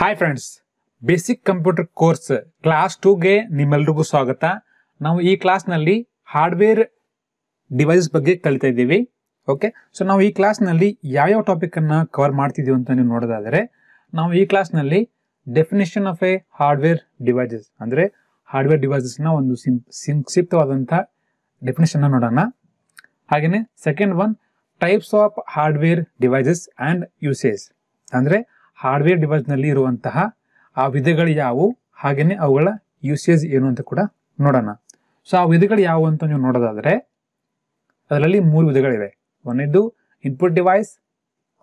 Hi friends, basic computer course class 2ಗೆ ನಿಮ್ಮೆಲ್ರಿಗೂ ಸ್ವಾಗತ. ನಾವು ಈ ಕ್ಲಾಸ್ನಲ್ಲಿ ಹಾರ್ಡ್ವೇರ್ ಡಿವೈಸ್ ಬಗ್ಗೆ ಕಲಿತಾ ಇದ್ದೀವಿ. ಓಕೆ, ಸೊ ನಾವು ಈ ಕ್ಲಾಸ್ನಲ್ಲಿ ಯಾವ್ಯಾವ ಟಾಪಿಕ್ ಅನ್ನ ಕವರ್ ಮಾಡ್ತಿದ್ದೀವಿ ಅಂತ ನೀವು ನೋಡೋದಾದರೆ, ನಾವು ಈ ಕ್ಲಾಸ್ನಲ್ಲಿ definition of a hardware devices ಅಂದ್ರೆ ಹಾರ್ಡ್ವೇರ್ ಡಿವೈಸಸ್ ನ ಒಂದು ಸಂಕ್ಷಿಪ್ತವಾದಂತಹ ಡೆಫಿನೇಷನ್ ನೋಡೋಣ. ಹಾಗೇನೆ second one, types of hardware devices and usage ಅಂದ್ರೆ ಹಾರ್ಡ್ವೇರ್ ಡಿವೈಸ್ ನಲ್ಲಿ ಇರುವಂತಹ ಆ ವಿಧಗಳು ಯಾವುವು, ಹಾಗೇನೆ ಅವುಗಳ ಯೂಸೇಜ್ ಏನು ಅಂತ ಕೂಡ ನೋಡೋಣ. ಸೊ ಆ ವಿಧಗಳು ಯಾವುವು ಅಂತ ನೀವು ನೋಡೋದಾದ್ರೆ ಅದರಲ್ಲಿ 3 ವಿಧಗಳಿವೆ. ಒಂದನೇದು input device,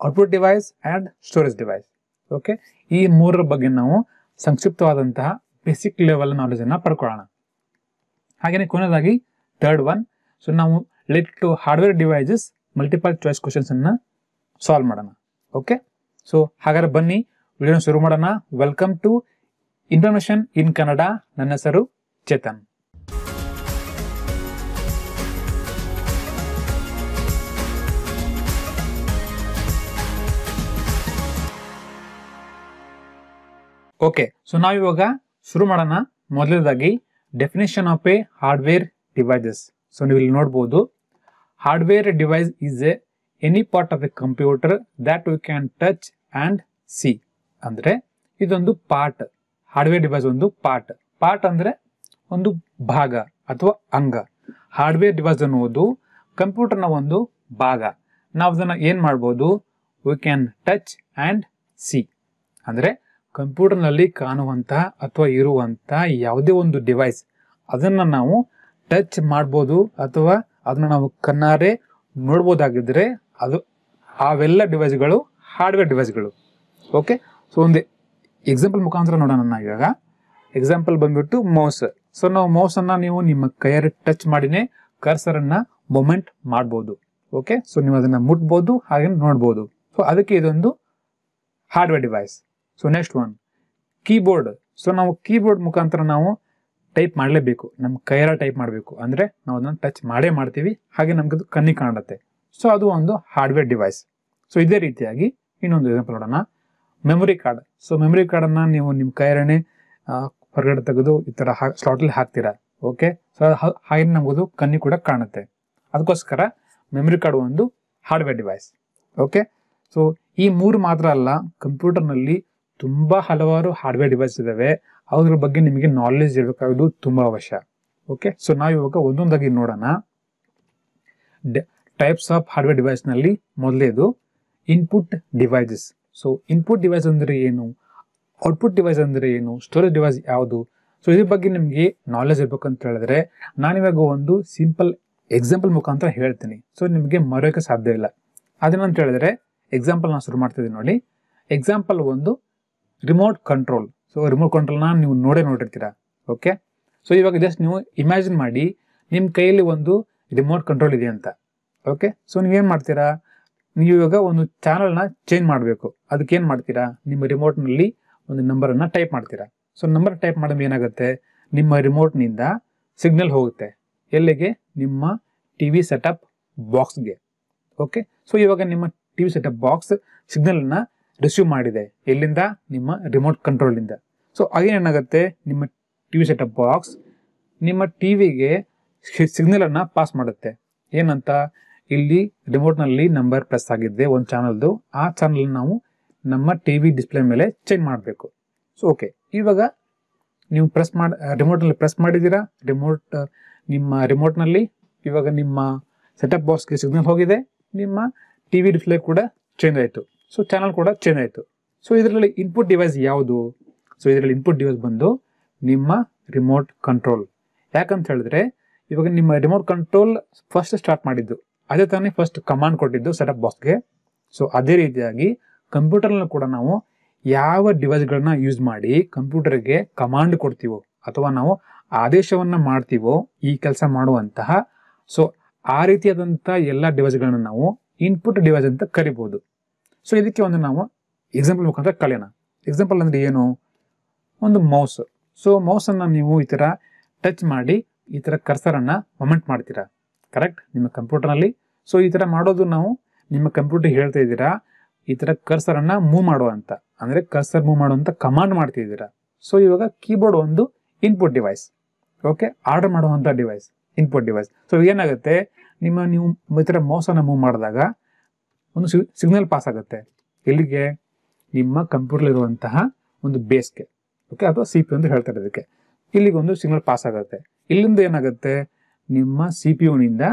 output device and storage device. Okay, ಈ 3ರ ಬಗ್ಗೆ ನಾವು ಸಂಕ್ಷಿಪ್ತವಾದಂತಹ ಬೇಸಿಕ್ ಲೆವೆಲ್ ನಾಲೆಜ್ ಅನ್ನ ಪಡ್ಕೊಳ್ಳೋಣ. ಹಾಗೇನೆ ಕೊನೆಯದಾಗಿ ಥರ್ಡ್ ಒನ್, ಸೊ ನಾವು related to hardware devices multiple choice questions ಅನ್ನ ಸಾಲ್ವ್ ಮಾಡೋಣ. ಓಕೆ, ಸೊ ಹಾಗಾದ್ರೆ ಬನ್ನಿ ವಿಡಿಯೋನ ಶುರು ಮಾಡೋಣ. Welcome to information in Kannada. ನನ್ನ ಹೆಸರು ಚೇತನ್. ಓಕೆ, ಸೊ ನಾವಿವಾಗ ಶುರು ಮಾಡೋಣ. ಮೊದಲನೇದಾಗಿ definition of a hardware devices. So ನೀವು ಇಲ್ಲಿ ನೋಡಬಹುದು, hardware device is any part of a computer that we can touch and see. ಅಂದ್ರೆ ಇದೊಂದು ಪಾರ್ಟ್. ಹಾರ್ಡ್ವೇರ್ ಡಿವೈಸ್ ಒಂದು ಪಾರ್ಟ್ ಅಂದ್ರೆ ಒಂದು ಭಾಗ ಅಥವಾ ಅಂಗ. ಹಾರ್ಡ್ವೇರ್ ಡಿವೈಸ್ ಅನ್ನುವುದು ಕಂಪ್ಯೂಟರ್ನ ಒಂದು ಭಾಗ. ನಾವು ಅದನ್ನ ಏನ್ ಮಾಡ್ಬೋದು, V can touch and see ಅಂದ್ರೆ ಕಂಪ್ಯೂಟರ್ನಲ್ಲಿ ಕಾಣುವಂತಹ ಅಥವಾ ಇರುವಂತಹ ಯಾವುದೇ ಒಂದು ಡಿವೈಸ್ ಅದನ್ನ ನಾವು ಟಚ್ ಮಾಡ್ಬೋದು ಅಥವಾ ಅದನ್ನ ನಾವು ಕಣ್ಣಾರೆ ನೋಡ್ಬೋದಾಗಿದ್ರೆ ಅದು ಅವೆಲ್ಲ ಡಿವೈಸ್ಗಳು ಹಾರ್ಡ್ವೇರ್ ಡಿವೈಸ್ಗಳು. ಓಕೆ, ಸೊ ಒಂದು ಎಕ್ಸಾಂಪಲ್ ಮುಖಾಂತರ ನೋಡೋಣ. ನಾವು ಇವಾಗ ಎಕ್ಸಾಂಪಲ್ ಬಂದ್ಬಿಟ್ಟು ಮೌಸ್. ಸೊ ನಾವು ಮೌಸ್ ಅನ್ನ ನೀವು ನಿಮ್ಮ ಕೈಯಲ್ಲಿ ಟಚ್ ಮಾಡಿನೇ ಕರ್ಸರ್ ಅನ್ನ ಮೂವ್ಮೆಂಟ್ ಮಾಡ್ಬೋದು. ಓಕೆ, ಸೊ ನೀವು ಅದನ್ನ ಮುಟ್ಬೋದು ಹಾಗೆ ನೋಡ್ಬೋದು. ಸೊ ಅದಕ್ಕೆ ಇದೊಂದು hardware device. So next one, keyboard. So ನಾವು ಕೀಬೋರ್ಡ್ ಮುಖಾಂತರ ನಾವು ಟೈಪ್ ಮಾಡಲೇಬೇಕು, ನಮ್ಮ ಕೈಯಾರ ಟೈಪ್ ಮಾಡಬೇಕು ಅಂದ್ರೆ ನಾವು ಅದನ್ನ ಟಚ್ ಮಾಡೇ ಮಾಡ್ತೀವಿ, ಹಾಗೆ ನಮ್ಗೆ ಅದು ಕಣ್ಣಿಗೆ ಕಾಣುತ್ತೆ. ಸೊ ಅದು ಒಂದು ಹಾರ್ಡ್ವೇರ್ ಡಿವೈಸ್. ಸೊ ಇದೇ ರೀತಿಯಾಗಿ ಇನ್ನೊಂದು ಎಕ್ಸಾಂಪಲ್ ನೋಡೋಣ, memory card. So memory card ಅನ್ನ ನೀವು ನಿಮ್ಮ ಕೈಯಾರನೆ ಹೊರಗಡೆ ತೆಗೆದು ಈ ತರ ಸ್ಲಾಟ್ ಅಲ್ಲಿ ಹಾಕ್ತೀರಾ. ಓಕೆ, ಸೊ ಹಾಗೆ ನಮಗದು ಕಣ್ಣಿಗೆ ಕೂಡ ಕಾಣುತ್ತೆ. ಅದಕ್ಕೋಸ್ಕರ ಮೆಮೊರಿ ಕಾರ್ಡ್ ಒಂದು ಹಾರ್ಡ್ವೇರ್ ಡಿವೈಸ್. ಓಕೆ, ಸೊ ಈ 3 ಮಾತ್ರ ಅಲ್ಲ, ಕಂಪ್ಯೂಟರ್ ನಲ್ಲಿ ತುಂಬಾ ಹಲವಾರು ಹಾರ್ಡ್ವೇರ್ ಡಿವೈಸ್ ಇದಾವೆ. ಅದ್ರ ಬಗ್ಗೆ ನಿಮಗೆ ನಾಲೆಜ್ ಇರಬೇಕಾಗೋದು ತುಂಬಾ ಅವಶ್ಯ. ಓಕೆ, ಸೊ ನಾವು ಇವಾಗ ಒಂದೊಂದಾಗಿ ನೋಡೋಣ. ಟೈಪ್ಸ್ ಆಫ್ ಹಾರ್ಡ್ವೇರ್ ಡಿವೈಸ್ ನಲ್ಲಿ ಮೊದಲೇದು input devices. So input device ಅಂದ್ರೆ ಏನು, ಔಟ್ಪುಟ್ ಡಿವೈಸ್ ಅಂದ್ರೆ ಏನು, ಸ್ಟೋರೇಜ್ ಡಿವೈಸ್ ಯಾವುದು. ಸೊ ಇದ್ರ ಬಗ್ಗೆ ನಿಮಗೆ ನಾಲೆಜ್ ಇರ್ಬೇಕು ಅಂತ ಹೇಳಿದ್ರೆ ನಾನಿವಾಗ ಒಂದು ಸಿಂಪಲ್ ಎಕ್ಸಾಂಪಲ್ ಮುಖಾಂತರ ಹೇಳ್ತೀನಿ. ಸೊ ನಿಮಗೆ ಮರೆಯೋಕೆ ಸಾಧ್ಯ ಇಲ್ಲ. ಅದೇನಂತ ಹೇಳಿದ್ರೆ ಎಕ್ಸಾಂಪಲ್ ನಾನು ಶುರು ಮಾಡ್ತಿದ್ದೀನಿ ನೋಡಿ. ಎಕ್ಸಾಂಪಲ್ ಒಂದು ರಿಮೋಟ್ ಕಂಟ್ರೋಲ್. ಸೊ ರಿಮೋಟ್ ಕಂಟ್ರೋಲ್ನ ನೀವು ನೋಡಿರ್ತೀರಾ. ಓಕೆ, ಸೊ ಇವಾಗ ಜಸ್ಟ್ ನೀವು ಇಮ್ಯಾಜಿನ್ ಮಾಡಿ ನಿಮ್ಮ ಕೈಯಲ್ಲಿ ಒಂದು ರಿಮೋಟ್ ಕಂಟ್ರೋಲ್ ಇದೆ ಅಂತ. ಓಕೆ, ಸೊ ನೀವೇನ್ ಮಾಡ್ತೀರಾ, ನೀವು ಇವಾಗ ಒಂದು ಚಾನಲ್ನ ಚೇಂಜ್ ಮಾಡಬೇಕು. ಅದಕ್ಕೆ ಏನ್ ಮಾಡ್ತೀರಾ, ನಿಮ್ಮ ರಿಮೋಟ್ನಲ್ಲಿ ಒಂದು ನಂಬರ್ ಅನ್ನ ಟೈಪ್ ಮಾಡ್ತೀರಾ. ಸೊ ನಂಬರ್ ಟೈಪ್ ಮಾಡಿದ್ರೆ ಏನಾಗುತ್ತೆ, ನಿಮ್ಮ ರಿಮೋಟ್ನಿಂದ ಸಿಗ್ನಲ್ ಹೋಗುತ್ತೆ ಎಲ್ಲಿಗೆ, ನಿಮ್ಮ ಟಿವಿ ಸೆಟಪ್ ಬಾಕ್ಸ್ಗೆ. ಓಕೆ, ಸೊ ಇವಾಗ ನಿಮ್ಮ ಟಿವಿ ಸೆಟಪ್ ಬಾಕ್ಸ್ ಸಿಗ್ನಲ್ ನ ರಿಸೀವ್ ಮಾಡಿದೆ. ಎಲ್ಲಿಂದ, ನಿಮ್ಮ ರಿಮೋಟ್ ಕಂಟ್ರೋಲ್ ಇಂದ. ಸೊ ಏನಾಗುತ್ತೆ, ನಿಮ್ಮ ಟಿವಿ ಸೆಟಪ್ ಬಾಕ್ಸ್ ನಿಮ್ಮ ಟಿವಿಗೆ ಸಿಗ್ನಲ್ ಅನ್ನ ಪಾಸ್ ಮಾಡುತ್ತೆ. ಏನಂತ, ಇಲ್ಲಿ ರಿಮೋಟ್ ನಲ್ಲಿ ನಂಬರ್ ಪ್ರೆಸ್ ಆಗಿದ್ದೆ ಒಂದು ಚಾನಲ್ದು, ಆ ಚಾನಲ್ ನಾವು ನಮ್ಮ ಟಿವಿ ಡಿಸ್ಪ್ಲೇ ಮೇಲೆ ಚೇಂಜ್ ಮಾಡಬೇಕು. ಸೊ ಓಕೆ, ಇವಾಗ ನೀವು ರಿಮೋಟ್ ನಲ್ಲಿ ಪ್ರೆಸ್ ಮಾಡಿದ್ದೀರಾ. ನಿಮ್ಮ ರಿಮೋಟ್ ನಲ್ಲಿ ಇವಾಗ ನಿಮ್ಮ ಸೆಟಪ್ ಬಾಕ್ಸ್ಗೆ ಸಿಗ್ನಲ್ ಹೋಗಿದೆ, ನಿಮ್ಮ ಟಿವಿ ಡಿಸ್ಪ್ಲೇ ಕೂಡ ಚೇಂಜ್ ಆಯಿತು. ಸೊ ಚಾನಲ್ ಕೂಡ ಚೇಂಜ್ ಆಯಿತು. ಸೊ ಇದರಲ್ಲಿ ಇನ್ಪುಟ್ ಡಿವೈಸ್ ಯಾವುದು, ಸೊ ಇದರಲ್ಲಿ ಇನ್ಪುಟ್ ಡಿವೈಸ್ ಬಂದು ನಿಮ್ಮ ರಿಮೋಟ್ ಕಂಟ್ರೋಲ್. ಯಾಕಂತ ಹೇಳಿದ್ರೆ ಇವಾಗ ನಿಮ್ಮ ರಿಮೋಟ್ ಕಂಟ್ರೋಲ್ ಫಸ್ಟ್ ಸ್ಟಾರ್ಟ್ ಮಾಡಿದ್ದು, ಅದೇ ತಾನೇ ಫಸ್ಟ್ ಕಮಾಂಡ್ ಕೊಟ್ಟಿದ್ದು ಸೆಟಪ್ ಬಾಕ್ಸ್ಗೆ. ಸೊ ಅದೇ ರೀತಿಯಾಗಿ ಕಂಪ್ಯೂಟರ್ನ ಕೂಡ ನಾವು ಯಾವ ಡಿವೈಸ್ಗಳನ್ನ ಯೂಸ್ ಮಾಡಿ ಕಂಪ್ಯೂಟರ್ಗೆ ಕಮಾಂಡ್ ಕೊಡ್ತೀವೋ ಅಥವಾ ನಾವು ಆದೇಶವನ್ನ ಮಾಡ್ತೀವೋ ಈ ಕೆಲಸ ಮಾಡುವಂತಹ, ಸೊ ಆ ರೀತಿಯಾದಂತಹ ಎಲ್ಲ ಡಿವೈಸ್ಗಳನ್ನ ನಾವು ಇನ್ಪುಟ್ ಡಿವೈಸ್ ಅಂತ ಕರಿಬಹುದು. ಸೊ ಇದಕ್ಕೆ ಒಂದು ನಾವು ಎಕ್ಸಾಂಪಲ್ ಮುಖಾಂತರ ಕಲಿಯೋಣ. ಎಕ್ಸಾಂಪಲ್ ಅಂದ್ರೆ ಏನು, ಒಂದು ಮೌಸ್. ಸೊ ಮೌಸ್ ಅನ್ನ ನೀವು ಈ ತರ ಟಚ್ ಮಾಡಿ ಈ ತರ ಕರ್ಸರ್ ಅನ್ನ ಮೂವ್ಮೆಂಟ್ ಮಾಡ್ತೀರಾ, ಕರೆಕ್ಟ್, ನಿಮ್ಮ ಕಂಪ್ಯೂಟರ್ ನಲ್ಲಿ. ಸೊ ಈ ತರ ಮಾಡೋದು ನಾವು ನಿಮ್ಮ ಕಂಪ್ಯೂಟರ್ ಹೇಳ್ತಾ ಇದ್ದೀರಾ ಈ ತರ ಕರ್ಸರ್ ಅನ್ನ ಮೂವ್ ಮಾಡುವ ಅಂತ, ಅಂದರೆ ಕರ್ಸರ್ ಮೂವ್ ಮಾಡುವಂಥ ಕಮಾಂಡ್ ಮಾಡ್ತಿದ್ದೀರಾ. ಸೊ ಇವಾಗ ಕೀಬೋರ್ಡ್ ಒಂದು ಇನ್ಪುಟ್ ಡಿವೈಸ್. ಓಕೆ, ಆರ್ಡರ್ ಮಾಡುವಂಥ ಡಿವೈಸ್, ಇನ್ಪುಟ್ ಡಿವೈಸ್. ಸೊ ಏನಾಗುತ್ತೆ, ನೀವು ಈ ಥರ ಮೌಸನ್ನು ಮೂವ್ ಮಾಡಿದಾಗ ಒಂದು ಸಿಗ್ನಲ್ ಪಾಸ್ ಆಗುತ್ತೆ. ಎಲ್ಲಿಗೆ? ನಿಮ್ಮ ಕಂಪ್ಯೂಟರ್ಲಿರುವಂತಹ ಒಂದು ಬೇಸ್ಗೆ, ಓಕೆ, ಅಥವಾ ಸಿ ಪಿ ಯು ಅಂತ ಹೇಳ್ತಾರೆ ಇದಕ್ಕೆ. ಇಲ್ಲಿಗೆ ಒಂದು ಸಿಗ್ನಲ್ ಪಾಸ್ ಆಗುತ್ತೆ. ಇಲ್ಲಿಂದ ಏನಾಗುತ್ತೆ, ನಿಮ್ಮ ಸಿ ಪಿ ಯುನಿಂದ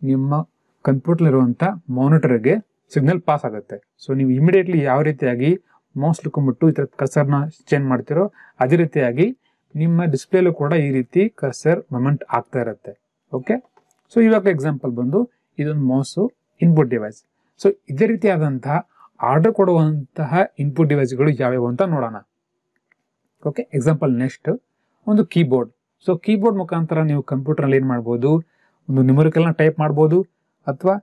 ನಿಮ್ಮ ಕಂಪ್ಯೂಟರ್ಲಿರುವಂಥ ಮಾನಿಟರ್ಗೆ ಸಿಗ್ನಲ್ ಪಾಸ್ ಆಗುತ್ತೆ. ಸೊ ನೀವು ಇಮಿಡಿಯೇಟ್ಲಿ ಯಾವ ರೀತಿಯಾಗಿ ಮೌಸ್ ಹಿಡ್ಕೊಂಡ್ಬಿಟ್ಟು ಈ ಥರ ಕರ್ಸರ್ನ ಚೇಂಜ್ ಮಾಡ್ತಿರೋ ಅದೇ ರೀತಿಯಾಗಿ ನಿಮ್ಮ ಡಿಸ್ಪ್ಲೇಲೂ ಕೂಡ ಈ ರೀತಿ ಕರ್ಸರ್ ಮೂಮೆಂಟ್ ಆಗ್ತಾ ಇರುತ್ತೆ. ಓಕೆ, ಸೊ ಇವಾಗ ಎಕ್ಸಾಂಪಲ್ ಬಂದು ಇದೊಂದು ಮೌಸು ಇನ್ಪುಟ್ ಡಿವೈಸ್. ಸೊ ಇದೇ ರೀತಿಯಾದಂತಹ ಆರ್ಡರ್ ಕೊಡುವಂತಹ ಇನ್ಪುಟ್ ಡಿವೈಸ್ಗಳು ಯಾವ್ಯಾವು ಅಂತ ನೋಡೋಣ. ಓಕೆ, ಎಕ್ಸಾಂಪಲ್ ನೆಕ್ಸ್ಟ್ ಒಂದು ಕೀಬೋರ್ಡ್. ಸೊ ಕೀಬೋರ್ಡ್ ಮುಖಾಂತರ ನೀವು ಕಂಪ್ಯೂಟರ್ನಲ್ಲಿ ಏನು ಮಾಡ್ಬೋದು, ಒಂದು ನ್ಯೂಮರಿಕಲ್ನ ಟೈಪ್ ಮಾಡ್ಬೋದು, ಅಥವಾ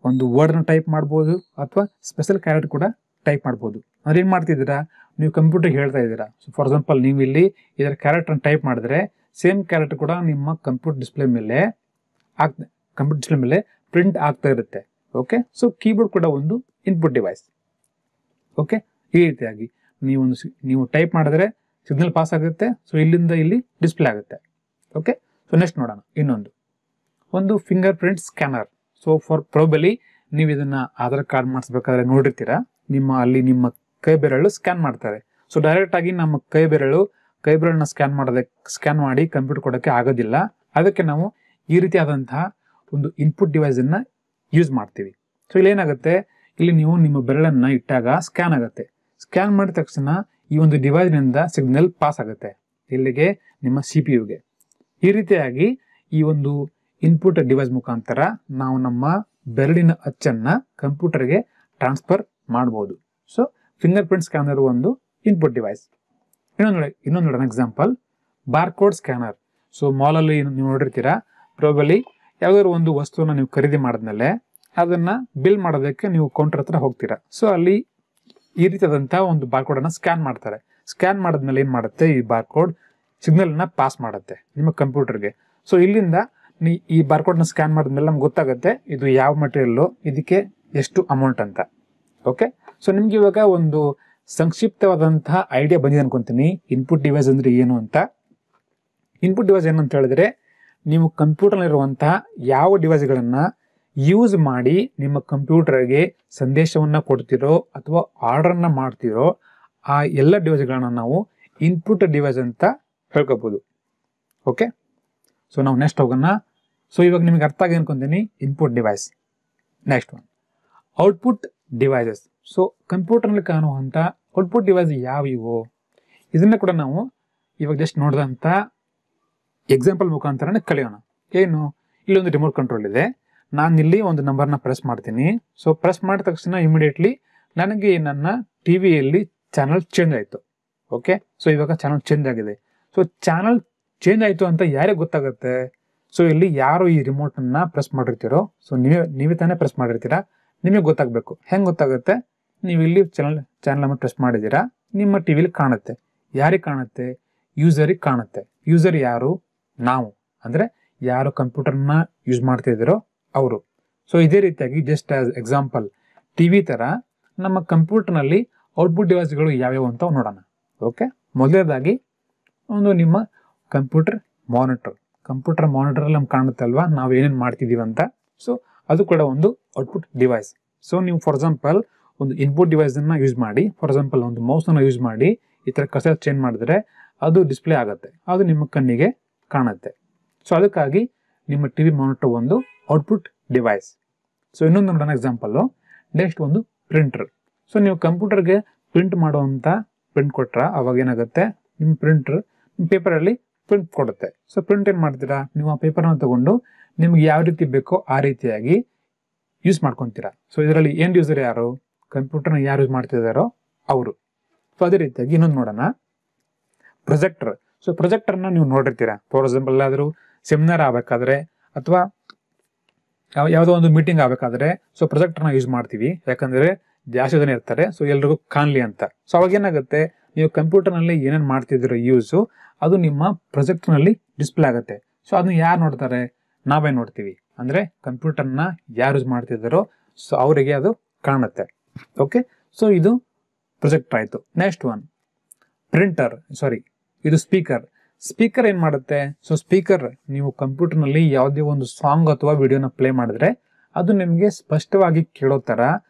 ಒಂದು ವರ್ಡ್ನ ಟೈಪ್ ಮಾಡ್ಬೋದು, ಅಥವಾ ಸ್ಪೆಷಲ್ ಕ್ಯಾರೆಕ್ಟರ್ ಕೂಡ ಟೈಪ್ ಮಾಡ್ಬೋದು. ಅಂದ್ರೆ ಏನು ಮಾಡ್ತಿದ್ದೀರಾ, ನೀವು ಕಂಪ್ಯೂಟರ್ಗೆ ಹೇಳ್ತಾ ಇದ್ದೀರಾ. ಸೊ ಫಾರ್ ಎಕ್ಸಾಂಪಲ್ ನೀವು ಇಲ್ಲಿ ಇದರ ಕ್ಯಾರೆಕ್ಟರ್ನ ಟೈಪ್ ಮಾಡಿದ್ರೆ ಸೇಮ್ ಕ್ಯಾರೆಕ್ಟರ್ ಕೂಡ ನಿಮ್ಮ ಕಂಪ್ಯೂಟರ್ ಡಿಸ್ಪ್ಲೇ ಮೇಲೆ ಪ್ರಿಂಟ್ ಆಗ್ತಾ ಇರುತ್ತೆ. ಓಕೆ, ಸೊ ಕೀಬೋರ್ಡ್ ಕೂಡ ಒಂದು ಇನ್ಪುಟ್ ಡಿವೈಸ್. ಓಕೆ, ಈ ರೀತಿಯಾಗಿ ನೀವು ಟೈಪ್ ಮಾಡಿದ್ರೆ ಸಿಗ್ನಲ್ ಪಾಸ್ ಆಗುತ್ತೆ. ಸೊ ಇಲ್ಲಿಂದ ಇಲ್ಲಿ ಡಿಸ್ಪ್ಲೇ ಆಗುತ್ತೆ. ಓಕೆ, ಸೊ ನೆಕ್ಸ್ಟ್ ನೋಡೋಣ ಒಂದು fingerprint scanner. So for probably ನೀವು ಇದನ್ನ ಆಧಾರ್ ಕಾರ್ಡ್ ಮಾಡಿಸ್ಬೇಕಾದ್ರೆ ನೋಡಿರ್ತೀರಾ, ನಿಮ್ಮ ಕೈ ಬೆರಳು ಸ್ಕ್ಯಾನ್ ಮಾಡ್ತಾರೆ. ಸೊ ಡೈರೆಕ್ಟ್ ಆಗಿ ನಮ್ಮ ಕೈ ಬೆರಳನ್ನ ಸ್ಕ್ಯಾನ್ ಮಾಡಿ ಕಂಪ್ಯೂಟರ್ ಕೊಡೋಕ್ಕೆ ಆಗೋದಿಲ್ಲ. ಅದಕ್ಕೆ ನಾವು ಈ ರೀತಿಯಾದಂತಹ ಒಂದು ಇನ್ಪುಟ್ ಡಿವೈಸ್ ಅನ್ನ ಯೂಸ್ ಮಾಡ್ತೀವಿ. ಸೊ ಇಲ್ಲಿ ಏನಾಗುತ್ತೆ, ಇಲ್ಲಿ ನೀವು ನಿಮ್ಮ ಬೆರಳನ್ನ ಇಟ್ಟಾಗ ಸ್ಕ್ಯಾನ್ ಆಗುತ್ತೆ. ಸ್ಕ್ಯಾನ್ ಮಾಡಿದ ತಕ್ಷಣ ಈ ಒಂದು ಡಿವೈಸ್ನಿಂದ ಸಿಗ್ನಲ್ ಪಾಸ್ ಆಗುತ್ತೆ ಇಲ್ಲಿಗೆ, ನಿಮ್ಮ ಸಿ ಪಿ ಯುಗೆ. ಈ ರೀತಿಯಾಗಿ ಈ ಒಂದು ಇನ್ಪುಟ್ ಡಿವೈಸ್ ಮುಖಾಂತರ ನಾವು ನಮ್ಮ ಬೆರಳಿನ ಅಚ್ಚನ್ನ ಕಂಪ್ಯೂಟರ್ಗೆ ಟ್ರಾನ್ಸ್ಫರ್ ಮಾಡ್ಬೋದು. ಸೊ ಫಿಂಗರ್ ಪ್ರಿಂಟ್ ಸ್ಕ್ಯಾನರ್ ಒಂದು ಇನ್ಪುಟ್ ಡಿವೈಸ್. ಇನ್ನೊಂದು ನೋಡೋಣ ಎಕ್ಸಾಂಪಲ್, ಬಾರ್ಕೋಡ್ ಸ್ಕ್ಯಾನರ್. ಸೊ ಮಾಲಲ್ಲಿ ನೀವು ನೋಡಿರ್ತೀರಾ, ಪ್ರೊಬಲಿ ಯಾವುದಾದ್ರು ಒಂದು ವಸ್ತುವನ್ನ ನೀವು ಖರೀದಿ ಮಾಡಿದ್ಮೇಲೆ ಅದನ್ನ ಬಿಲ್ ಮಾಡೋದಕ್ಕೆ ನೀವು ಕೌಂಟರ್ ಹತ್ರ ಹೋಗ್ತೀರಾ. ಸೊ ಅಲ್ಲಿ ಈ ರೀತಿಯಾದಂತಹ ಒಂದು ಬಾರ್ಕೋಡ್ ಅನ್ನ ಸ್ಕ್ಯಾನ್ ಮಾಡ್ತಾರೆ. ಸ್ಕ್ಯಾನ್ ಮಾಡಿದ್ಮೇಲೆ ಏನ್ ಮಾಡುತ್ತೆ, ಈ ಬಾರ್ಕೋಡ್ ಸಿಗ್ನಲ್ ನ ಪಾಸ್ ಮಾಡುತ್ತೆ ನಿಮ್ಮ ಕಂಪ್ಯೂಟರ್ಗೆ. ಸೊ ಇಲ್ಲಿಂದ ಈ ಬಾರ್ಕೋಡ್ನ ಸ್ಕ್ಯಾನ್ ಮಾಡಿದ್ಮೇಲೆ ನಮ್ಗೆ ಗೊತ್ತಾಗುತ್ತೆ ಇದು ಯಾವ ಮಟೀರಿಯಲ್, ಇದಕ್ಕೆ ಎಷ್ಟು ಅಮೌಂಟ್ ಅಂತ. ಓಕೆ, ಸೊ ನಿಮ್ಗೆ ಇವಾಗ ಒಂದು ಸಂಕ್ಷಿಪ್ತವಾದಂತಹ ಐಡಿಯಾ ಬಂದಿದೆ ಅನ್ಕೊಂತೀನಿ ಇನ್ಪುಟ್ ಡಿವೈಸ್ ಅಂದ್ರೆ ಏನು ಅಂತ. ಇನ್ಪುಟ್ ಡಿವೈಸ್ ಏನಂತ ಹೇಳಿದ್ರೆ, ನೀವು ಕಂಪ್ಯೂಟರ್ನಲ್ಲಿರುವಂತಹ ಯಾವ ಡಿವೈಸ್ಗಳನ್ನ ಯೂಸ್ ಮಾಡಿ ನಿಮ್ಮ ಕಂಪ್ಯೂಟರ್ಗೆ ಸಂದೇಶವನ್ನ ಕೊಡ್ತಿರೋ ಅಥವಾ ಆರ್ಡರ್ನ ಮಾಡ್ತಿರೋ ಆ ಎಲ್ಲ ಡಿವೈಸ್ಗಳನ್ನ ನಾವು ಇನ್ಪುಟ್ ಡಿವೈಸ್ ಅಂತ ಹೇಳ್ಕೋಬಹುದು. ಓಕೆ, ಸೊ ನಾವು ನೆಕ್ಸ್ಟ್ ಹೋಗೋಣ. ಸೊ ಇವಾಗ ನಿಮಗೆ ಅರ್ಥ ಆಗಿ ಅನ್ಕೊಂತೀನಿ input device. Next one output devices. So ಕಂಪ್ಯೂಟರ್ನಲ್ಲಿ ಕಾಣುವಂಥ ಔಟ್ಪುಟ್ ಡಿವೈಸ್ ಯಾವಿವು, ಇದನ್ನ ಕೂಡ ನಾವು ಇವಾಗ ಜಸ್ಟ್ ನೋಡಿದಂಥ ಎಕ್ಸಾಂಪಲ್ ಮುಖಾಂತರನೇ ಕಲಿಯೋಣ. ಏನು, ಇಲ್ಲೊಂದು ರಿಮೋಟ್ ಕಂಟ್ರೋಲ್ ಇದೆ. ನಾನಿಲ್ಲಿ ಒಂದು ನಂಬರ್ನ ಪ್ರೆಸ್ ಮಾಡ್ತೀನಿ. ಸೊ ಪ್ರೆಸ್ ಮಾಡಿದ ತಕ್ಷಣ ಇಮಿಡಿಯೇಟ್ಲಿ ನನಗೆ ನನ್ನ ಟಿವಿಯಲ್ಲಿ ಚಾನಲ್ ಚೇಂಜ್ ಆಯಿತು. ಓಕೆ, ಸೊ ಇವಾಗ ಚಾನಲ್ ಚೇಂಜ್ ಆಗಿದೆ. ಸೊ ಚಾನಲ್ ಚೇಂಜ್ ಆಯಿತು ಅಂತ ಯಾರಿಗೆ ಗೊತ್ತಾಗುತ್ತೆ? ಸೊ ಇಲ್ಲಿ ಯಾರು ಈ ರಿಮೋಟನ್ನ ಪ್ರೆಸ್ ಮಾಡಿರ್ತೀರೋ, ಸೊ ನೀವೇ ತಾನೇ ಪ್ರೆಸ್ ಮಾಡಿರ್ತೀರಾ, ನಿಮಗೆ ಗೊತ್ತಾಗಬೇಕು. ಹೆಂಗೆ ಗೊತ್ತಾಗುತ್ತೆ? ನೀವು ಇಲ್ಲಿ ಚಾನಲ್ ಅನ್ನು ಪ್ರೆಸ್ ಮಾಡಿದ್ದೀರಾ, ನಿಮ್ಮ ಟಿವಿಲಿ ಕಾಣುತ್ತೆ. ಯಾರಿಗೆ ಕಾಣುತ್ತೆ? ಯೂಸರಿಗೆ ಕಾಣುತ್ತೆ. ಯೂಸರ್ ಯಾರು? ನಾವು, ಅಂದರೆ ಯಾರು ಕಂಪ್ಯೂಟರ್ನ ಯೂಸ್ ಮಾಡ್ತಾ ಇದ್ದೀರೋ ಅವರು. ಸೊ ಇದೇ ರೀತಿಯಾಗಿ ಜಸ್ಟ್ ಆಸ್ ಎಕ್ಸಾಂಪಲ್ ಟಿವಿ ಥರ ನಮ್ಮ ಕಂಪ್ಯೂಟರ್ನಲ್ಲಿ ಔಟ್ಪುಟ್ ಡಿವೈಸ್ಗಳು ಯಾವ್ಯಾವು ಅಂತ ನೋಡೋಣ. ಓಕೆ, ಮೊದಲನೇದಾಗಿ ಒಂದು ನಿಮ್ಮ ಕಂಪ್ಯೂಟರ್ ಮಾನಿಟರಲ್ಲಿ ನಮ್ಗೆ ಕಾಣುತ್ತೆ ಅಲ್ವಾ, ನಾವು ಏನೇನು ಮಾಡ್ತಿದ್ದೀವಿ ಅಂತ. ಸೊ ಅದು ಕೂಡ ಒಂದು ಔಟ್ಪುಟ್ ಡಿವೈಸ್. ಸೊ ನೀವು ಫಾರ್ ಎಕ್ಸಾಂಪಲ್ ಒಂದು ಇನ್ಪುಟ್ ಡಿವೈಸನ್ನು ಯೂಸ್ ಮಾಡಿ, ಫಾರ್ ಎಕ್ಸಾಂಪಲ್ ಒಂದು ಮೌಸನ್ನು ಯೂಸ್ ಮಾಡಿ ಈ ಥರ ಕರ್ಸರ್ ಚೇಂಜ್ ಮಾಡಿದ್ರೆ ಅದು ಡಿಸ್ಪ್ಲೇ ಆಗುತ್ತೆ, ಅದು ನಿಮ್ಮ ಕಣ್ಣಿಗೆ ಕಾಣುತ್ತೆ. ಸೊ ಅದಕ್ಕಾಗಿ ನಿಮ್ಮ ಟಿವಿ ಮಾನಿಟರ್ ಒಂದು ಔಟ್ಪುಟ್ ಡಿವೈಸ್. ಸೊ ಇನ್ನೊಂದು ನೋಡೋಣ ಎಕ್ಸಾಂಪಲ್ಲು. ನೆಕ್ಸ್ಟ್ ಒಂದು ಪ್ರಿಂಟರ್. ಸೊ ನೀವು ಕಂಪ್ಯೂಟರ್ಗೆ ಪ್ರಿಂಟ್ ಮಾಡುವಂಥ ಪ್ರಿಂಟ್ ಕೊಟ್ರೆ ಅವಾಗ ಏನಾಗುತ್ತೆ, ನಿಮ್ಮ ಪ್ರಿಂಟರ್ ನಿಮ್ಮ ಪೇಪರಲ್ಲಿ ಪ್ರಿಂಟ್ ಕೊಡುತ್ತೆ. ಸೊ ಪ್ರಿಂಟ್ ಏನು ಮಾಡ್ತೀರಾ, ನೀವು ಆ ಪೇಪರ್ನ ತಗೊಂಡು ನಿಮ್ಗೆ ಯಾವ ರೀತಿ ಬೇಕೋ ಆ ರೀತಿಯಾಗಿ ಯೂಸ್ ಮಾಡ್ಕೊತೀರಾ. ಸೊ ಇದರಲ್ಲಿ ಎಂಡ್ ಯೂಸರ್ ಯಾರು? ಕಂಪ್ಯೂಟರ್ನ ಯಾರು ಯೂಸ್ ಮಾಡ್ತಿದ್ದಾರೋ ಅವರು. ಸೊ ಅದೇ ರೀತಿಯಾಗಿ ಇನ್ನೊಂದು ನೋಡೋಣ, ಪ್ರೊಜೆಕ್ಟರ್. ಸೊ ಪ್ರೊಜೆಕ್ಟರ್ನ ನೀವು ನೋಡಿರ್ತೀರಾ, ಫಾರ್ ಎಕ್ಸಾಂಪಲ್ ಎಲ್ಲಾದರೂ ಸೆಮಿನಾರ್ ಆಗಬೇಕಾದ್ರೆ ಅಥವಾ ಯಾವುದೋ ಒಂದು ಮೀಟಿಂಗ್ ಆಗಬೇಕಾದ್ರೆ ಸೊ ಪ್ರೊಜೆಕ್ಟರ್ನ ಯೂಸ್ ಮಾಡ್ತೀವಿ. ಯಾಕಂದರೆ ಜಾಸ್ತಿ ಜನ ಇರ್ತಾರೆ, ಸೊ ಎಲ್ರಿಗೂ ಕಾಣಲಿ ಅಂತ. ಸೊ ಅವಾಗ ಏನಾಗುತ್ತೆ, ನೀವು ಕಂಪ್ಯೂಟರ್ನಲ್ಲಿ ಏನೇನು ಮಾಡ್ತಿದ್ದೀರೋ ಯೂಸು ಅದು ನಿಮ್ಮ ಪ್ರೊಜೆಕ್ಟರ್ನಲ್ಲಿ ಡಿಸ್ಪ್ಲೇ ಆಗುತ್ತೆ. ಸೊ ಅದನ್ನ ಯಾರು ನೋಡ್ತಾರೆ? ನಾವೇ ನೋಡ್ತೀವಿ. ಅಂದರೆ ಕಂಪ್ಯೂಟರ್ನ ಯಾರು ಯೂಸ್ ಮಾಡ್ತಿದ್ದಾರೋ ಸೊ ಅವರಿಗೆ ಅದು ಕಾಣುತ್ತೆ. ಓಕೆ, ಸೊ ಇದು ಪ್ರೊಜೆಕ್ಟರ್ ಆಯಿತು. ನೆಕ್ಸ್ಟ್ ಒನ್ ಇದು ಸ್ಪೀಕರ್ ಏನ್ ಮಾಡುತ್ತೆ? ಸೊ ಸ್ಪೀಕರ್ ನೀವು ಕಂಪ್ಯೂಟರ್ನಲ್ಲಿ ಯಾವುದೇ ಒಂದು ಸಾಂಗ್ ಅಥವಾ ವಿಡಿಯೋನ ಪ್ಲೇ ಮಾಡಿದ್ರೆ ಅದು ನಿಮಗೆ ಸ್ಪಷ್ಟವಾಗಿ ಕೇಳೋ ತರ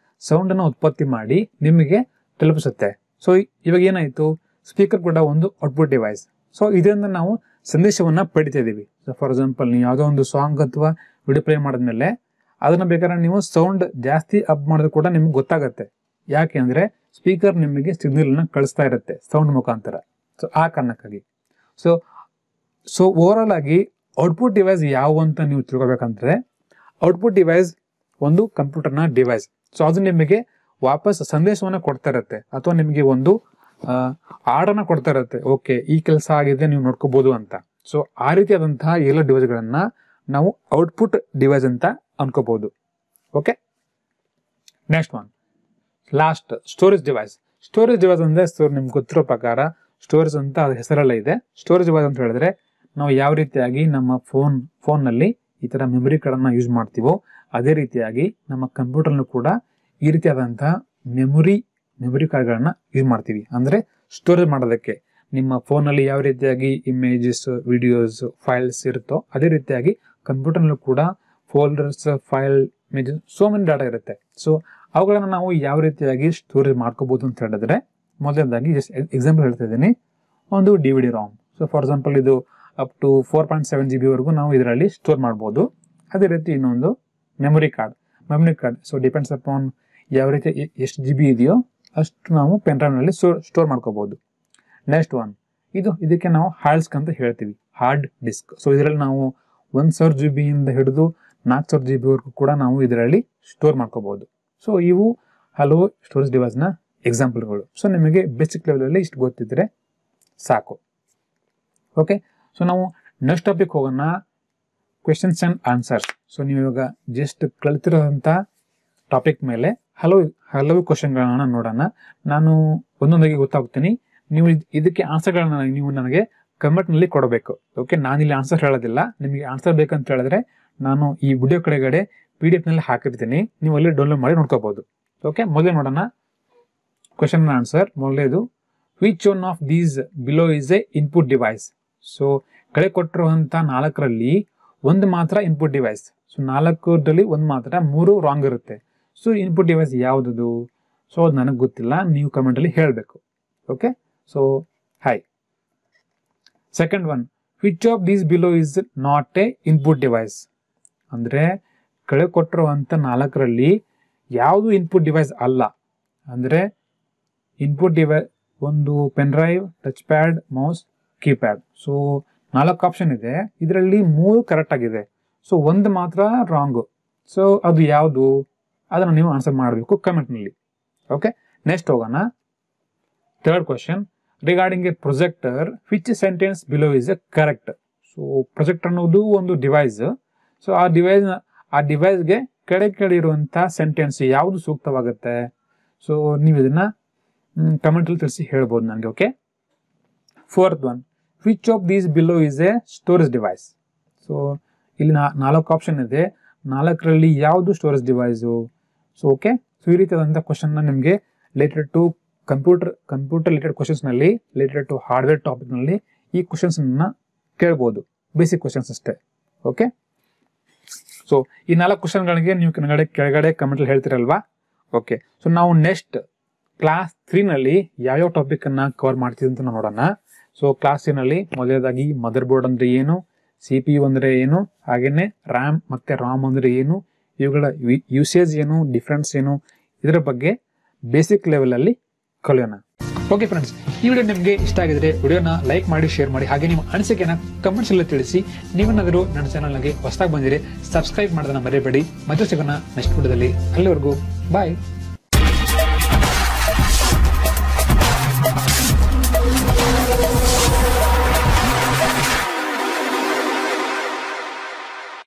ಸೌಂಡ್ ಅನ್ನು ಉತ್ಪತ್ತಿ ಮಾಡಿ ನಿಮಗೆ ತಲುಪಿಸುತ್ತೆ. ಸೊ ಇವಾಗ ಏನಾಯ್ತು, ಸ್ಪೀಕರ್ ಕೂಡ ಒಂದು ಔಟ್ಪುಟ್ ಡಿವೈಸ್. ಸೊ ಇದರಿಂದ ನಾವು ಸಂದೇಶವನ್ನ ಪಡಿತಾ ಇದೀವಿ. ಸೊ ಫಾರ್ ಎಕ್ಸಾಂಪಲ್, ನೀವು ಯಾವುದೋ ಒಂದು ಸಾಂಗ್ ಅಥವಾ ವಿಡಿಯೋ ಪ್ಲೇ ಮಾಡಿದ್ಮೇಲೆ ಅದನ್ನ ಬೇಕಾದ್ರೆ ನೀವು ಸೌಂಡ್ ಜಾಸ್ತಿ ಅಪ್ ಮಾಡಿದ್ರು ಕೂಡ ನಿಮ್ಗೆ ಗೊತ್ತಾಗತ್ತೆ. ಯಾಕೆ ಅಂದ್ರೆ ಸ್ಪೀಕರ್ ನಿಮಗೆ ಸಿಗ್ನಲ್ ನ ಕಳಿಸ್ತಾ ಇರುತ್ತೆ ಸೌಂಡ್ ಮುಖಾಂತರ. ಸೊ ಆ ಕಾರಣಕ್ಕಾಗಿ ಸೊ ಓವರ್ ಆಲ್ ಆಗಿ ಔಟ್ಪುಟ್ ಡಿವೈಸ್ ಯಾವ ಅಂತ ನೀವು ತಿಳ್ಕೊಬೇಕಂದ್ರೆ, ಔಟ್ಪುಟ್ ಡಿವೈಸ್ ಒಂದು ಕಂಪ್ಯೂಟರ್ನ ಡಿವೈಸ್. ಸೊ ಅದು ನಿಮಗೆ ವಾಪಸ್ ಸಂದೇಶವನ್ನ ಕೊಡ್ತಾ ಇರುತ್ತೆ ಅಥವಾ ನಿಮಗೆ ಒಂದು ಆರ್ಡರ್ನ ಕೊಡ್ತಾ ಇರುತ್ತೆ. ಓಕೆ, ಈ ಕೆಲಸ ಆಗಿದೆ, ನೀವು ನೋಡ್ಕೋಬಹುದು ಅಂತ. ಸೊ ಆ ರೀತಿಯಾದಂತಹ ಎಲ್ಲ ಡಿವೈಸ್ಗಳನ್ನ ನಾವು ಔಟ್ಪುಟ್ ಡಿವೈಸ್ ಅಂತ ಅನ್ಕೋಬಹುದು. Okay, next one last storage device ಅಂದ್ರೆ ನಿಮ್ಗೆ ಗೊತ್ತಿರೋ ಪ್ರಕಾರ ಸ್ಟೋರೇಜ್ ಅಂತ ಅದ್ರ ಹೆಸರೆಲ್ಲ ಇದೆ. ಸ್ಟೋರೇಜ್ ಡಿವೈಸ್ ಅಂತ ಹೇಳಿದ್ರೆ ನಾವು ಯಾವ ರೀತಿಯಾಗಿ ನಮ್ಮ ಫೋನ್ ನಲ್ಲಿ ಈ ತರ ಮೆಮೊರಿ ಕಾರ್ಡ್ ಅನ್ನ ಯೂಸ್ ಮಾಡ್ತೀವೋ ಅದೇ ರೀತಿಯಾಗಿ ನಮ್ಮ ಕಂಪ್ಯೂಟರ್ನು ಕೂಡ ಈ ರೀತಿಯಾದಂತಹ ಮೆಮೊರಿ ಕಾರ್ಡ್ಗಳನ್ನ ಯೂಸ್ ಮಾಡ್ತೀವಿ. ಅಂದ್ರೆ ಸ್ಟೋರೇಜ್ ಮಾಡೋದಕ್ಕೆ ನಿಮ್ಮ ಫೋನ್ ನಲ್ಲಿ ಯಾವ ರೀತಿಯಾಗಿ ಇಮೇಜಸ್, ವಿಡಿಯೋಸ್, ಫೈಲ್ಸ್ ಇರುತ್ತೋ ಅದೇ ರೀತಿಯಾಗಿ ಕಂಪ್ಯೂಟರ್ನಲ್ಲೂ ಕೂಡ folders, file, images, so many data ಇರುತ್ತೆ. ಸೊ ಅವುಗಳನ್ನ ನಾವು ಯಾವ ರೀತಿಯಾಗಿ ಸ್ಟೋರೇಜ್ ಮಾಡ್ಕೋಬಹುದು ಅಂತ ಹೇಳಿದ್ರೆ, ಮೊದಲನೇದಾಗಿ ಜಸ್ಟ್ ಎಕ್ಸಾಂಪಲ್ ಹೇಳ್ತಾ ಇದ್ದೀನಿ, ಒಂದು DVD ROM. So for example ಇದು ಅಪ್ ಟು 4.7 GB ವರೆಗೂ ನಾವು ಇದರಲ್ಲಿ ಸ್ಟೋರ್ ಮಾಡ್ಬೋದು. ಅದೇ ರೀತಿ ಇನ್ನೊಂದು memory card. So depends upon ಯಾವ ರೀತಿ ಎಷ್ಟು GB ಇದೆಯೋ ಅಷ್ಟು ನಾವು ಪೆನ್ ಡ್ರೈವ್ ನಲ್ಲಿ ಸ್ಟೋರ್ ಮಾಡ್ಕೋಬಹುದು. ನೆಕ್ಸ್ಟ್ ಒನ್ ಇದಕ್ಕೆ ನಾವು ಹಾರ್ಡ್ ಡಿಸ್ಕ್ ಅಂತ ಹೇಳ್ತೀವಿ, ಹಾರ್ಡ್ ಡಿಸ್ಕ್. ಸೊ ಇದರಲ್ಲಿ ನಾವು 1000 GB ಇಂದ ಹಿಡಿದು 4000 GB ವರೆಗೂ ಕೂಡ ನಾವು ಇದರಲ್ಲಿ ಸ್ಟೋರ್ ಮಾಡ್ಕೋಬಹುದು. ಸೊ ಇವು ಹಲವು ಸ್ಟೋರೇಜ್ ಡಿವೈಸ್ ನ ಎಕ್ಸಾಂಪಲ್ಗಳು. ಸೊ ನಿಮಗೆ ಬೇಸಿಕ್ ಲೆವೆಲ್ ಅಲ್ಲಿ ಇಷ್ಟು ಗೊತ್ತಿದ್ರೆ ಸಾಕು. ಓಕೆ, ಸೊ ನಾವು ನೆಕ್ಸ್ಟ್ ಟಾಪಿಕ್ ಹೋಗೋಣ, ಕ್ವೆಶನ್ಸ್ ಅಂಡ್ ಆನ್ಸರ್ಸ್. ಸೊ ನೀವು ಇವಾಗ ಜಸ್ಟ್ ಕಲಿತಿರೋಂಥ ಟಾಪಿಕ್ ಮೇಲೆ ಹಲವು ಕ್ವಶನ್ಗಳನ್ನ ನೋಡೋಣ. ನಾನು ಒಂದೊಂದಾಗಿ ಗೊತ್ತಾಗ್ತೀನಿ. ನೀವು ಇದಕ್ಕೆ ಆನ್ಸರ್ಗಳನ್ನ ನೀವು ನನಗೆ ಕಮೆಂಟ್ ನಲ್ಲಿ ಕೊಡಬೇಕು. ಓಕೆ, ನಾನಿಲ್ಲಿ ಆನ್ಸರ್ ಹೇಳೋದಿಲ್ಲ. ನಿಮಗೆ ಆನ್ಸರ್ ಬೇಕಂತ ಹೇಳಿದ್ರೆ ನಾನು ಈ ವಿಡಿಯೋ ಕೆಳಗಡೆ PDF ನಲ್ಲಿ ಹಾಕಿರ್ತೀನಿ, ನೀವು ಅಲ್ಲಿ ಡೌನ್ಲೋಡ್ ಮಾಡಿ ನೋಡ್ಕೋಬಹುದು. ಓಕೆ, ಮೊದಲೇ ನೋಡೋಣ ಕ್ವೆಶನ್ ಅಂಡ್ ಆನ್ಸರ್. ಮೊದಲೇದು, which one of these below is a input device? So ಕಳೆ ಕೊಟ್ಟಿರುವಂತ 4ರಲ್ಲಿ ಒಂದು ಮಾತ್ರ ಇನ್ಪುಟ್ ಡಿವೈಸ್. ಸೊ 4ರಲ್ಲಿ ಒಂದು ಮಾತ್ರ, 3 ರಾಂಗ್ ಇರುತ್ತೆ. ಸೊ ಇನ್ಪುಟ್ ಡಿವೈಸ್ ಯಾವ್ದು? ಸೊ ಅದು ನನಗೆ ಗೊತ್ತಿಲ್ಲ, ನೀವು ಕಮೆಂಟ್ ಅಲ್ಲಿ ಹೇಳಬೇಕು. Okay, so hi. Second one, which of these below is not A input device? ಅಂದ್ರೆ ಕಳೆ ಕೊಟ್ಟಿರುವಂತ 4ರಲ್ಲಿ ಯಾವುದು ಇನ್ಪುಟ್ ಡಿವೈಸ್ ಅಲ್ಲ. ಅಂದ್ರೆ ಇನ್ಪುಟ್ ಡಿವೈಸ್ ಒಂದು pen drive, touch pad, mouse, keypad. So 4 option ಇದೆ, ಇದರಲ್ಲಿ 3 ಕರೆಕ್ಟ್ ಆಗಿದೆ. ಸೊ ಒಂದು ಮಾತ್ರ ರಾಂಗ್. ಸೊ ಅದು ಯಾವುದು? ಅದನ್ನು ನೀವು ಆನ್ಸರ್ ಮಾಡಬೇಕು ಕಮೆಂಟ್ ನಲ್ಲಿ. ಓಕೆ, ನೆಕ್ಸ್ಟ್ ಹೋಗೋಣ. Third question, regarding A projector which sentence below is A correct? So projector ಅನ್ನೋದು ಒಂದು ಡಿವೈಸ್. ಸೊ ಆ ಡಿವೈಸ್ಗೆ ಕೆಳಗೆ ಇರುವಂತಹ ಸೆಂಟೆನ್ಸ್ ಯಾವುದು ಸೂಕ್ತವಾಗುತ್ತೆ? ಸೊ ನೀವು ಇದನ್ನ ಕಮೆಂಟ್ ಅಲ್ಲಿ ತಿಳಿಸಿ ಹೇಳ್ಬೋದು ನನಗೆ. Okay, fourth one, which of these below is a storage device? So ಇಲ್ಲಿ 4 ಆಪ್ಷನ್ ಇದೆ, 4ರಲ್ಲಿ ಯಾವುದು storage device? So okay, so ಈ ರೀತಿಯಾದಂಥ ಕ್ವಶನ್ ನಿಮಗೆ related to computer related questions ನಲ್ಲಿ, ರಿಲೇಟೆಡ್ ಟು ಹಾರ್ಡ್ವೇರ್ ಟಾಪಿಕ್ ನಲ್ಲಿ ಈ ಕ್ವಶನ್ಸ್ ಕೇಳ್ಬೋದು. ಬೇಸಿಕ್ ಕ್ವಶನ್ಸ್ ಅಷ್ಟೇ. ಓಕೆ, ಸೊ ಈ 4 ಕ್ವಶನ್ಗಳಿಗೆ ನೀವು ಕೆಳಗಡೆ ಕಮೆಂಟ್ ಅಲ್ಲಿ ಹೇಳ್ತಿರಲ್ವಾ? ಓಕೆ, ಸೊ ನಾವು ನೆಕ್ಸ್ಟ್ ಕ್ಲಾಸ್ 3 ನಲ್ಲಿ ಯಾವ್ಯಾವ ಟಾಪಿಕ್ ಅನ್ನ ಕವರ್ ಮಾಡ್ತೀವಿ ಅಂತ ನೋಡೋಣ. ಸೊ ಕ್ಲಾಸ್ 3 ನಲ್ಲಿ ಮೊದಲನೇದಾಗಿ ಮದರ್ ಬೋರ್ಡ್ ಅಂದ್ರೆ ಏನು, CPU ಅಂದ್ರೆ ಏನು, ಹಾಗೇನೆ RAM ಮತ್ತೆ ROM ಅಂದ್ರೆ ಏನು, ಇವುಗಳ ಯೂಸೇಜ್ ಏನು, ಡಿಫ್ರೆನ್ಸ್ ಏನು, ಇದರ ಬಗ್ಗೆ ಬೇಸಿಕ್ ಲೆವೆಲ್ ಅಲ್ಲಿ ಕಲಿಯೋಣ. ಓಕೆ ಫ್ರೆಂಡ್ಸ್, ಈ ವಿಡಿಯೋ ನಿಮಗೆ ಇಷ್ಟ ಆಗಿದ್ರೆ ವಿಡಿಯೋನ ಲೈಕ್ ಮಾಡಿ, ಶೇರ್ ಮಾಡಿ, ಹಾಗೆ ನಿಮ್ಮ ಅನಿಸಿಕೆನ ಕಮೆಂಟ್ಸ್ ಅಲ್ಲಿ ತಿಳಿಸಿ. ನೀವೇನಾದರೂ ನನ್ನ ಚಾನಲ್ಗೆ ಹೊಸದಾಗಿ ಬಂದಿರಿ ಸಬ್ಸ್ಕ್ರೈಬ್ ಮಾಡೋದನ್ನ ಮರೆಯಬೇಡಿ. ಮತ್ತೆ ಸಿಗೋಣ ನೆಕ್ಸ್ಟ್ ವಿಡಿಯೋದಲ್ಲಿ. ಅಲ್ಲಿವರೆಗೂ ಬಾಯ್.